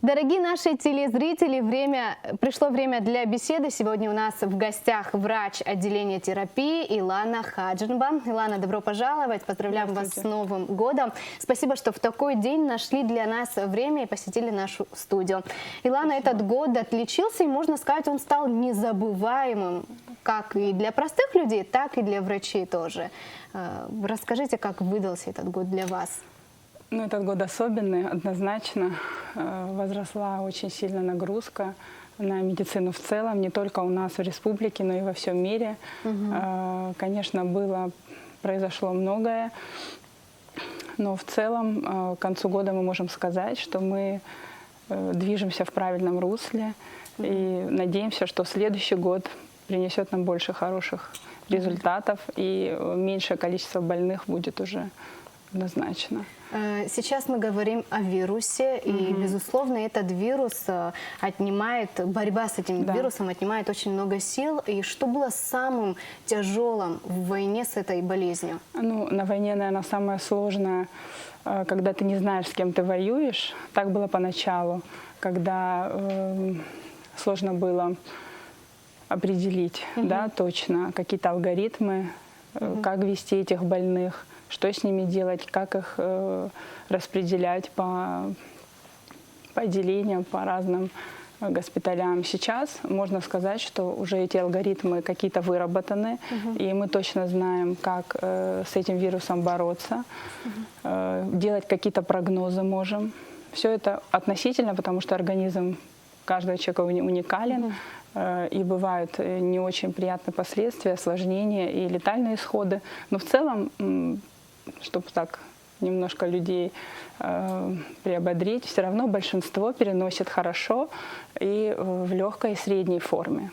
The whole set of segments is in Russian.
Дорогие наши телезрители, пришло время для беседы. Сегодня у нас в гостях врач отделения терапии Илана Хаджинба. Илана, добро пожаловать. Поздравляем вас с Новым годом. Спасибо, что в такой день нашли для нас время и посетили нашу студию. Илана, этот год отличился, и, можно сказать, он стал незабываемым как и для простых людей, так и для врачей тоже. Расскажите, как выдался этот год для вас? Ну, этот год особенный, однозначно. Возросла очень сильно нагрузка на медицину в целом, не только у нас в республике, но и во всем мире. Конечно, произошло многое, но в целом к концу года мы можем сказать, что мы движемся в правильном русле и надеемся, что следующий год принесет нам больше хороших результатов и меньшее количество больных будет уже однозначно. Сейчас мы говорим о вирусе, и, безусловно, этот вирус борьба с этим вирусом отнимает очень много сил. И что было самым тяжелым в войне с этой болезнью? Ну, на войне, наверное, самое сложное, когда ты не знаешь, с кем ты воюешь. Так было поначалу, когда сложно было определить, да, точно какие-то алгоритмы, как вести этих больных, что с ними делать, как их распределять по отделениям, по разным госпиталям. Сейчас можно сказать, что уже эти алгоритмы какие-то выработаны, и мы точно знаем, как с этим вирусом бороться, делать какие-то прогнозы можем. Все это относительно, потому что организм каждого человека уникален, и бывают не очень приятные последствия, осложнения и летальные исходы. Но в целом, чтобы так немножко людей приободрить, все равно большинство переносит хорошо и в легкой и средней форме.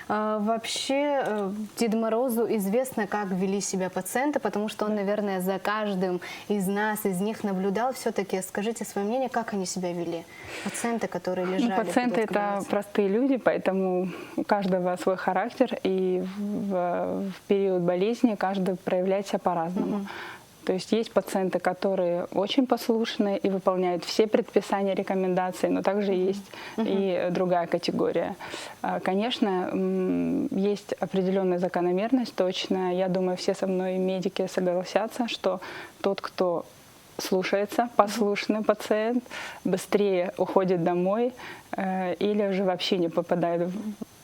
Вообще Деду Морозу известно, как вели себя пациенты, потому что он, наверное, за каждым из них наблюдал. Все-таки скажите свое мнение, как они себя вели? Пациенты, которые лежали. Пациенты — это простые люди, поэтому у каждого свой характер, и в период болезни каждый проявляет себя по-разному. То есть пациенты, которые очень послушны и выполняют все предписания, рекомендации, но также есть и другая категория. Конечно, есть определенная закономерность, точно. Я думаю, все со мной медики согласятся, что тот, кто слушается, послушный пациент, быстрее уходит домой или уже вообще не попадает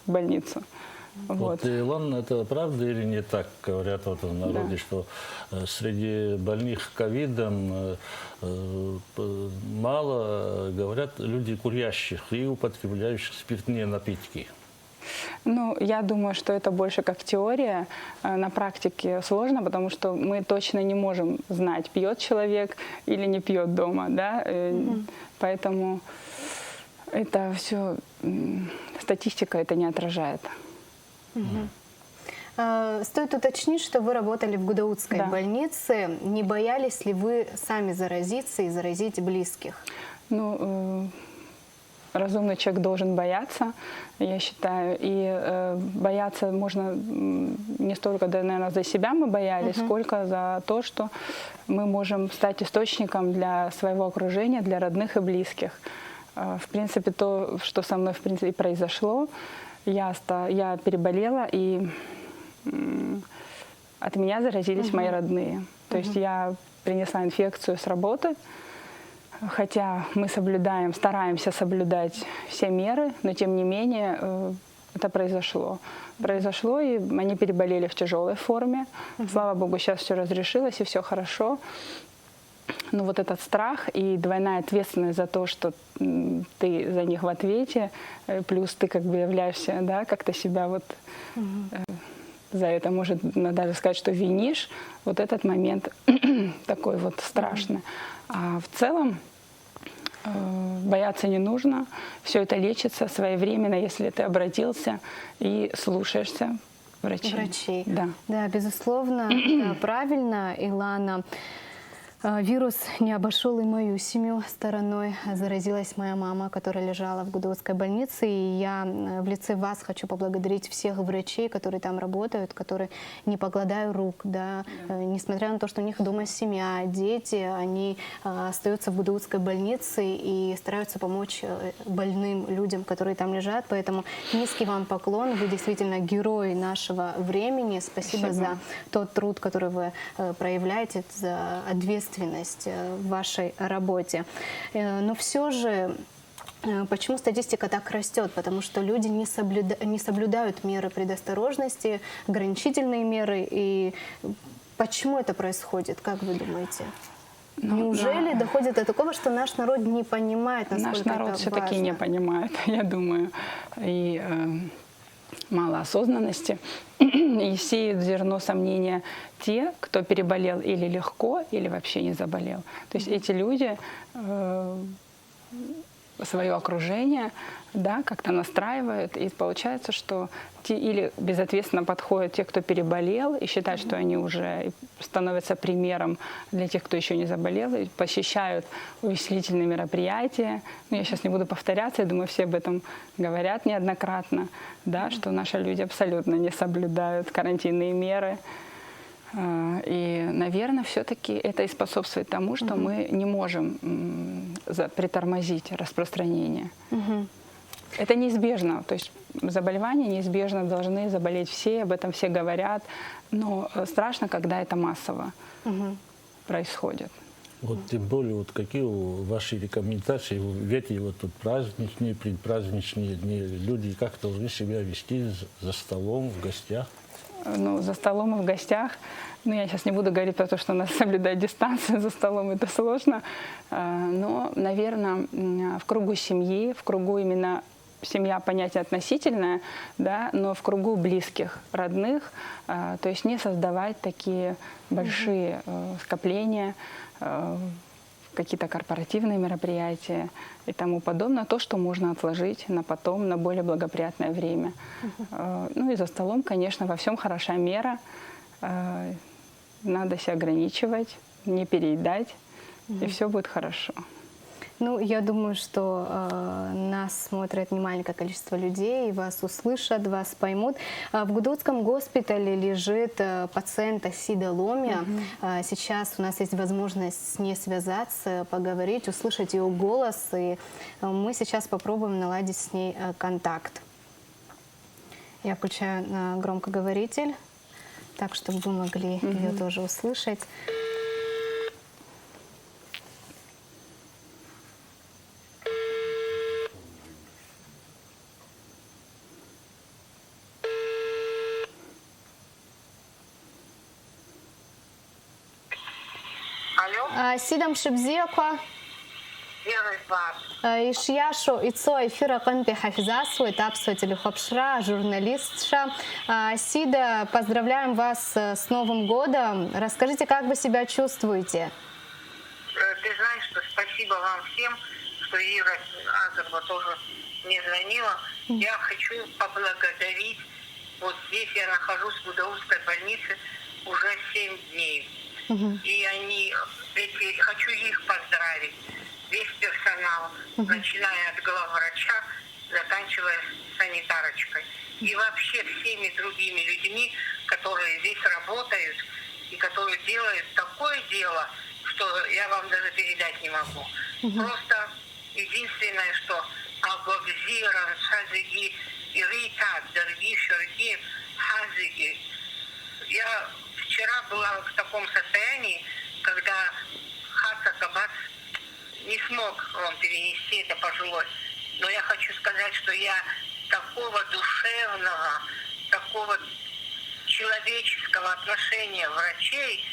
в больницу. Вот. Илона, это правда или не так? Говорят вот в народе, что среди больных ковидом мало, говорят, люди курящих и употребляющих спиртные напитки. Ну, я думаю, что это больше как теория. На практике сложно, потому что мы точно не можем знать, пьет человек или не пьет дома, да? Поэтому это все, статистика это не отражает. Стоит уточнить, что вы работали в Гудаутской больнице. Не боялись ли вы сами заразиться и заразить близких? Ну, разумный человек должен бояться, я считаю. И бояться можно не столько, наверное, за себя мы боялись, сколько за то, что мы можем стать источником для своего окружения, для родных и близких. В принципе, то, что со мной и произошло, я переболела, и от меня заразились мои родные. То есть я принесла инфекцию с работы, хотя мы стараемся соблюдать все меры, но тем не менее это произошло. И они переболели в тяжелой форме. Слава богу, сейчас все разрешилось и все хорошо. Но вот этот страх и двойная ответственность за то, что ты за них в ответе, плюс ты как бы являешься, да, как-то себя вот за это, может даже сказать, что винишь, вот этот момент такой вот страшный. А в целом бояться не нужно, все это лечится своевременно, если ты обратился и слушаешься врачей. Да, безусловно, правильно, Илана. Вирус не обошел и мою семью стороной. Заразилась моя мама, которая лежала в Гудоутской больнице. И я в лице вас хочу поблагодарить всех врачей, которые там работают, которые не покладают рук. Да? Несмотря на то, что у них дома семья, дети, они остаются в Гудоутской больнице и стараются помочь больным людям, которые там лежат. Поэтому низкий вам поклон. Вы действительно герой нашего времени. Спасибо за тот труд, который вы проявляете, за ответственность в вашей работе. Но все же, почему статистика так растет? Потому что люди не соблюдают меры предосторожности, ограничительные меры. И почему это происходит, как вы думаете? Неужели доходит до такого, что наш народ не понимает, насколько это важно? Наш народ все-таки не понимает, я думаю. И мало осознанности. И сеют зерно сомнения те, кто переболел или легко, или вообще не заболел. То есть эти люди свое окружение, да, как-то настраивают, и получается, что те или безответственно подходят те, кто переболел, и считают, что они уже становятся примером для тех, кто еще не заболел, и посещают увеселительные мероприятия. Ну, я сейчас не буду повторяться, я думаю, все об этом говорят неоднократно, да, что наши люди абсолютно не соблюдают карантинные меры. И, наверное, все-таки это и способствует тому, что мы не можем притормозить распространение. Это неизбежно, то есть заболевания неизбежно должны заболеть все, об этом все говорят, но страшно, когда это массово происходит. Вот тем более, вот какие ваши рекомендации в эти вот тут праздничные, предпраздничные дни, люди как должны себя вести за столом, в гостях? Ну, за столом и в гостях. Ну, я сейчас не буду говорить про то, что надо соблюдать дистанцию за столом, это сложно. Но, наверное, в кругу семьи, в кругу именно семья понятие относительное, да, но в кругу близких, родных, то есть не создавать такие большие скопления, какие-то корпоративные мероприятия и тому подобное, то, что можно отложить на потом, на более благоприятное время. Ну и за столом, конечно, во всем хороша мера. Надо себя ограничивать, не переедать, и все будет хорошо. Ну, я думаю, что нас смотрит немаленькое количество людей, вас услышат, вас поймут. В Гудоутском госпитале лежит пациент Асида Ломия. Сейчас у нас есть возможность с ней связаться, поговорить, услышать ее голос, и мы сейчас попробуем наладить с ней контакт. Я включаю громкоговоритель, так, чтобы вы могли ее тоже услышать. Сидам Шибзеква. Ишьяшо Ицо эфира Канпи Хафизасу, этап телехопшра, журналистша. Сида, поздравляем вас с Новым годом. Расскажите, как вы себя чувствуете? Ты знаешь, что спасибо вам всем, что Ира Азарова тоже мне звонила. Я хочу поблагодарить. Вот здесь я нахожусь в Гудоутской больнице уже 7 дней. И хочу их поздравить. Весь персонал, начиная от главврача, заканчивая санитарочкой. И вообще всеми другими людьми, которые здесь работают и которые делают такое дело, что я вам даже передать не могу. Просто единственное, что Абагзира, Шазиги, Ирита, Дарги, Шарги, Хазиги. Я вчера была в таком состоянии, когда Хаса Кабас не смог вам перенести это пожилой. Но я хочу сказать, что я такого душевного, такого человеческого отношения врачей,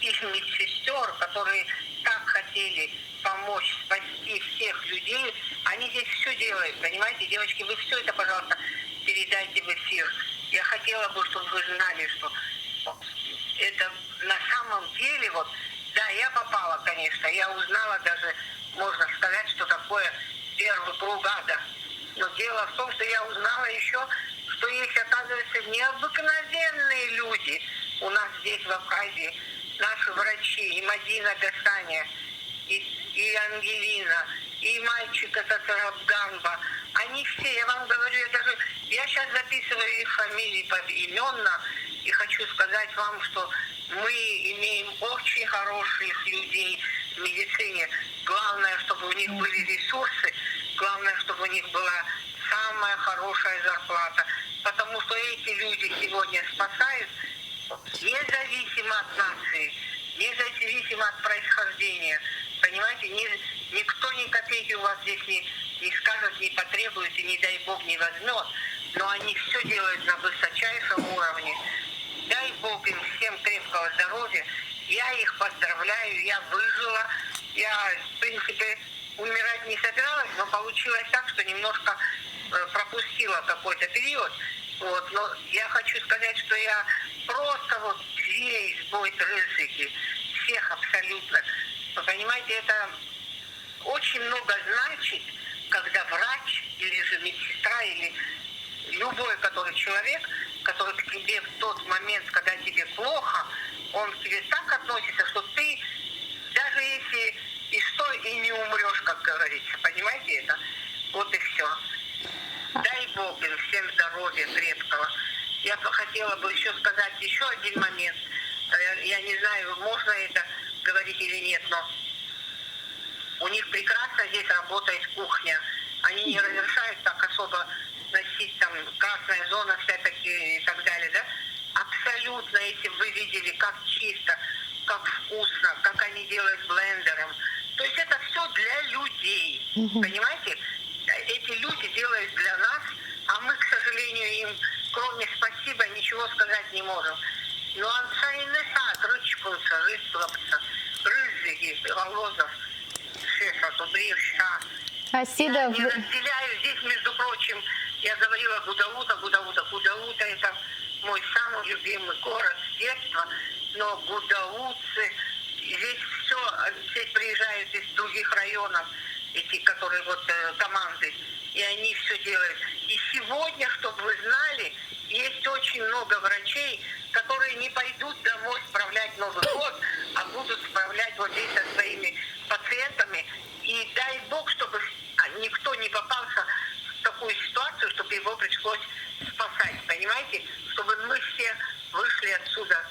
их медсестер, которые так хотели помочь, спасти всех людей, они здесь все делают, понимаете, девочки, вы все это, пожалуйста, передайте в эфир. Я хотела бы, чтобы вы знали, что это на самом деле, вот, да, я попала, конечно, я узнала даже, можно сказать, что такое первый круг ада. Но дело в том, что я узнала еще, что есть, оказывается, необыкновенные люди у нас здесь, в Абхазии, наши врачи, и Мадина Гасаня, и Ангелина, и мальчик этот Ганба, они все, я вам говорю, я сейчас записываю их фамилии поименно, и хочу сказать вам, что мы имеем очень хороших людей в медицине. Главное, чтобы у них были ресурсы, главное, чтобы у них была самая хорошая зарплата. Потому что эти люди сегодня спасают независимо от нации, независимо от происхождения. Понимаете, никто ни копейки у вас здесь не скажет, не потребует и, не дай бог, не возьмет. Но они все делают на высочайшем уровне. Дай бог им всем крепкого здоровья. Я их поздравляю, я выжила. Я, в принципе, умирать не собиралась, но получилось так, что немножко пропустила какой-то период. Вот. Но я хочу сказать, что я просто вот весь бой рызыки, всех абсолютно. Вы понимаете, это очень много значит, когда врач или же медсестра, или любой который человек, который к тебе в тот момент, когда тебе плохо, он к тебе так относится, что ты, даже если и что, и не умрешь, как говорится. Понимаете это? Вот и все. Дай Бог им всем здоровья крепкого. Я хотела бы еще сказать еще один момент. Я не знаю, можно это говорить или нет, но у них прекрасно здесь работает кухня. Они не разрешают так особо носить там красная зона все-таки и так далее, да? Абсолютно, если вы видели, как чисто, как вкусно, как они делают блендером. То есть это все для людей, понимаете? Эти люди делают для нас, а мы, к сожалению, им, кроме спасибо, ничего сказать не можем. Но ансайнеса, ручкуются, рыслапся, рызыги, волозов, шеша, тубривша. Асида, Я не разделяю. Здесь, между прочим, я говорила Гудаута. Гудаута — это мой самый любимый город с детства. Но гудауцы, здесь приезжают из других районов, эти, которые вот команды, и они все делают. И сегодня, чтобы вы знали, есть очень много врачей, которые не пойдут домой справлять Новый год, а будут справлять вот здесь со своими пациентами. И дай Бог, чтобы никто не попался в такую ситуацию, чтобы его пришлось спасать, понимаете? Чтобы мы все вышли отсюда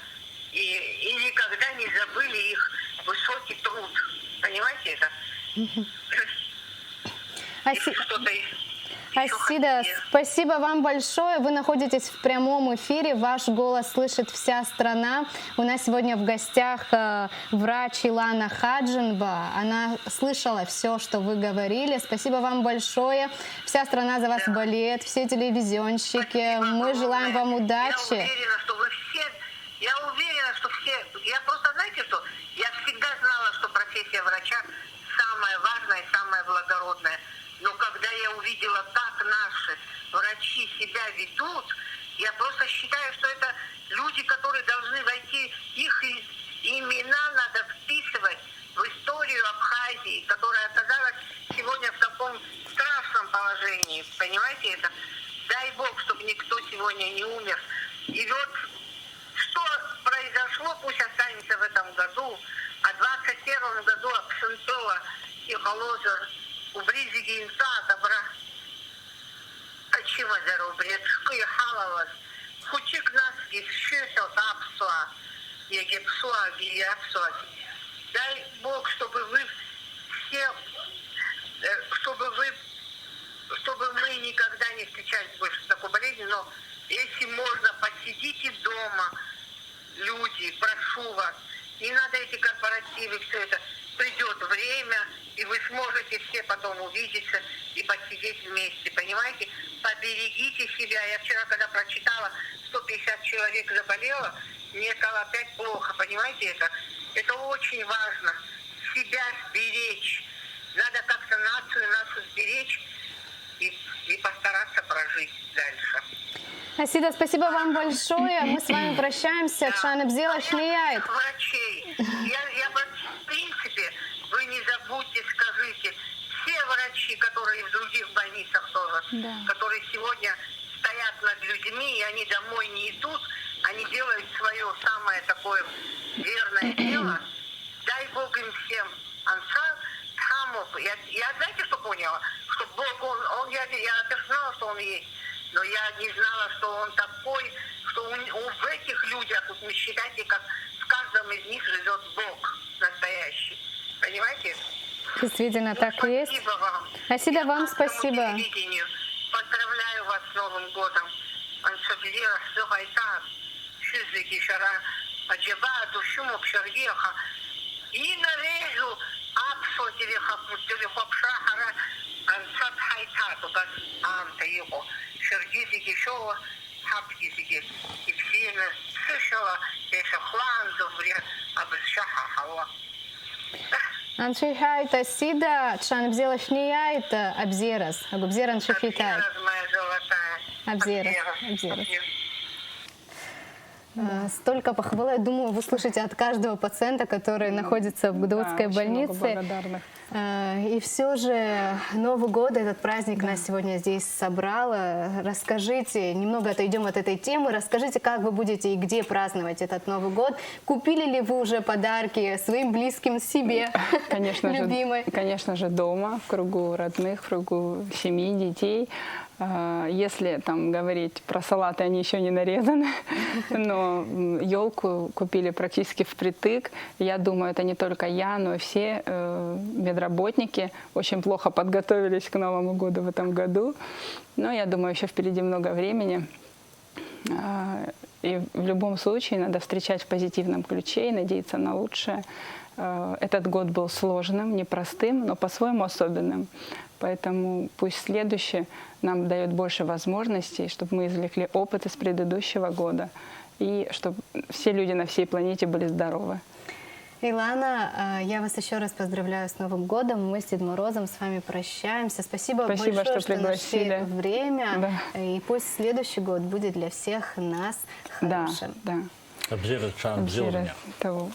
и никогда не забыли их высокий труд. Понимаете это? Если что-то Асида, спасибо вам большое. Вы находитесь в прямом эфире. Ваш голос слышит вся страна. У нас сегодня в гостях врач Илана Хаджинба. Она слышала все, что вы говорили. Спасибо вам большое. Вся страна за вас болеет, все телевизионщики. Мы желаем вам удачи. Я уверена, что все... Я просто, знаете что? Я всегда знала, что профессия врача самая важная, самая благородная. Но когда я увидела, как наши врачи себя ведут, я просто считаю, что это люди, которые должны войти, их имена надо вписывать в историю Абхазии, которая оказалась сегодня в таком страшном положении. Понимаете это? Дай Бог, чтобы никто сегодня не умер. И вот что произошло, пусть останется в этом году, а в 2021 году Абсентова и Холозер у Бризиги инса добра. Очима заробрет, шкы халалас. Хучик нас гифшисел апсуа. Я гипсуа, гияпсуа. Дай Бог, чтобы вы все, чтобы мы никогда не встречались больше с такой болезнью, но если можно, посидите дома, люди, прошу вас. Не надо эти корпоративы, все это. Придет время, и вы сможете все потом увидеться и посидеть вместе, понимаете? Поберегите себя. Я вчера, когда прочитала, 150 человек заболело, мне стало опять плохо, понимаете это? Это очень важно. Себя сберечь. Надо как-то нацию нашу сберечь и постараться прожить дальше. Асида, спасибо вам большое. Мы с вами прощаемся. Чаныбзела шлияет. Врачей. Я в принципе, вы не забудьте, скажите, все врачи, которые в других больницах тоже, которые сегодня стоят над людьми, и они домой не идут, они делают свое самое такое верное дело. Дай Бог им всем ансар, хамов. Я знаете, что поняла? Что Бог, я даже знала, что он есть, но я не знала, что он такой, что в этих людях, вот вы считайте, как в каждом из них живет Бог настоящий. Понимаете? Действительно, так и есть. Спасибо вам. Асида, вам Каждому спасибо. телевидению поздравляю вас с Новым годом. Ансабилира Сухайта, Шизики Шара, Аджаба, Душумок, Шарьеха. И нарежу Апсо Телехопшахара, Ансаб Хайта, туда Анта его. Шаргизики Шова, Хапкизики, и все слышала, я Хланзов, Абшаха Хава. Аншихайт Асида, Чан взяла шнияйта, Абзерас, Абзеран шахитайт. Моя золотая. Абзерас. Столько похвалы, я думаю, вы слышите от каждого пациента, который находится в Гудоводской Да, очень много больнице. благодарных. И все же Новый год, этот праздник нас сегодня здесь собрал. Расскажите, немного отойдем от этой темы, расскажите, как вы будете и где праздновать этот Новый год. Купили ли вы уже подарки своим близким, себе, любимой? Конечно же, дома, в кругу родных, в кругу семьи, детей. Если там говорить про салаты, они еще не нарезаны, но елку купили практически впритык. Я думаю, это не только я, но и все медработники очень плохо подготовились к Новому году в этом году. Но я думаю, еще впереди много времени. И в любом случае надо встречать в позитивном ключе и надеяться на лучшее. Этот год был сложным, непростым, но по-своему особенным. Поэтому пусть следующий нам дает больше возможностей, чтобы мы извлекли опыт из предыдущего года и чтобы все люди на всей планете были здоровы. Илана, я вас еще раз поздравляю с Новым годом. Мы с Дедом Морозом с вами прощаемся. Спасибо большое, что что нашли пригласили. время. Да. И пусть следующий год будет для всех нас хорошим. Да. Абзера Чан, Абзера того.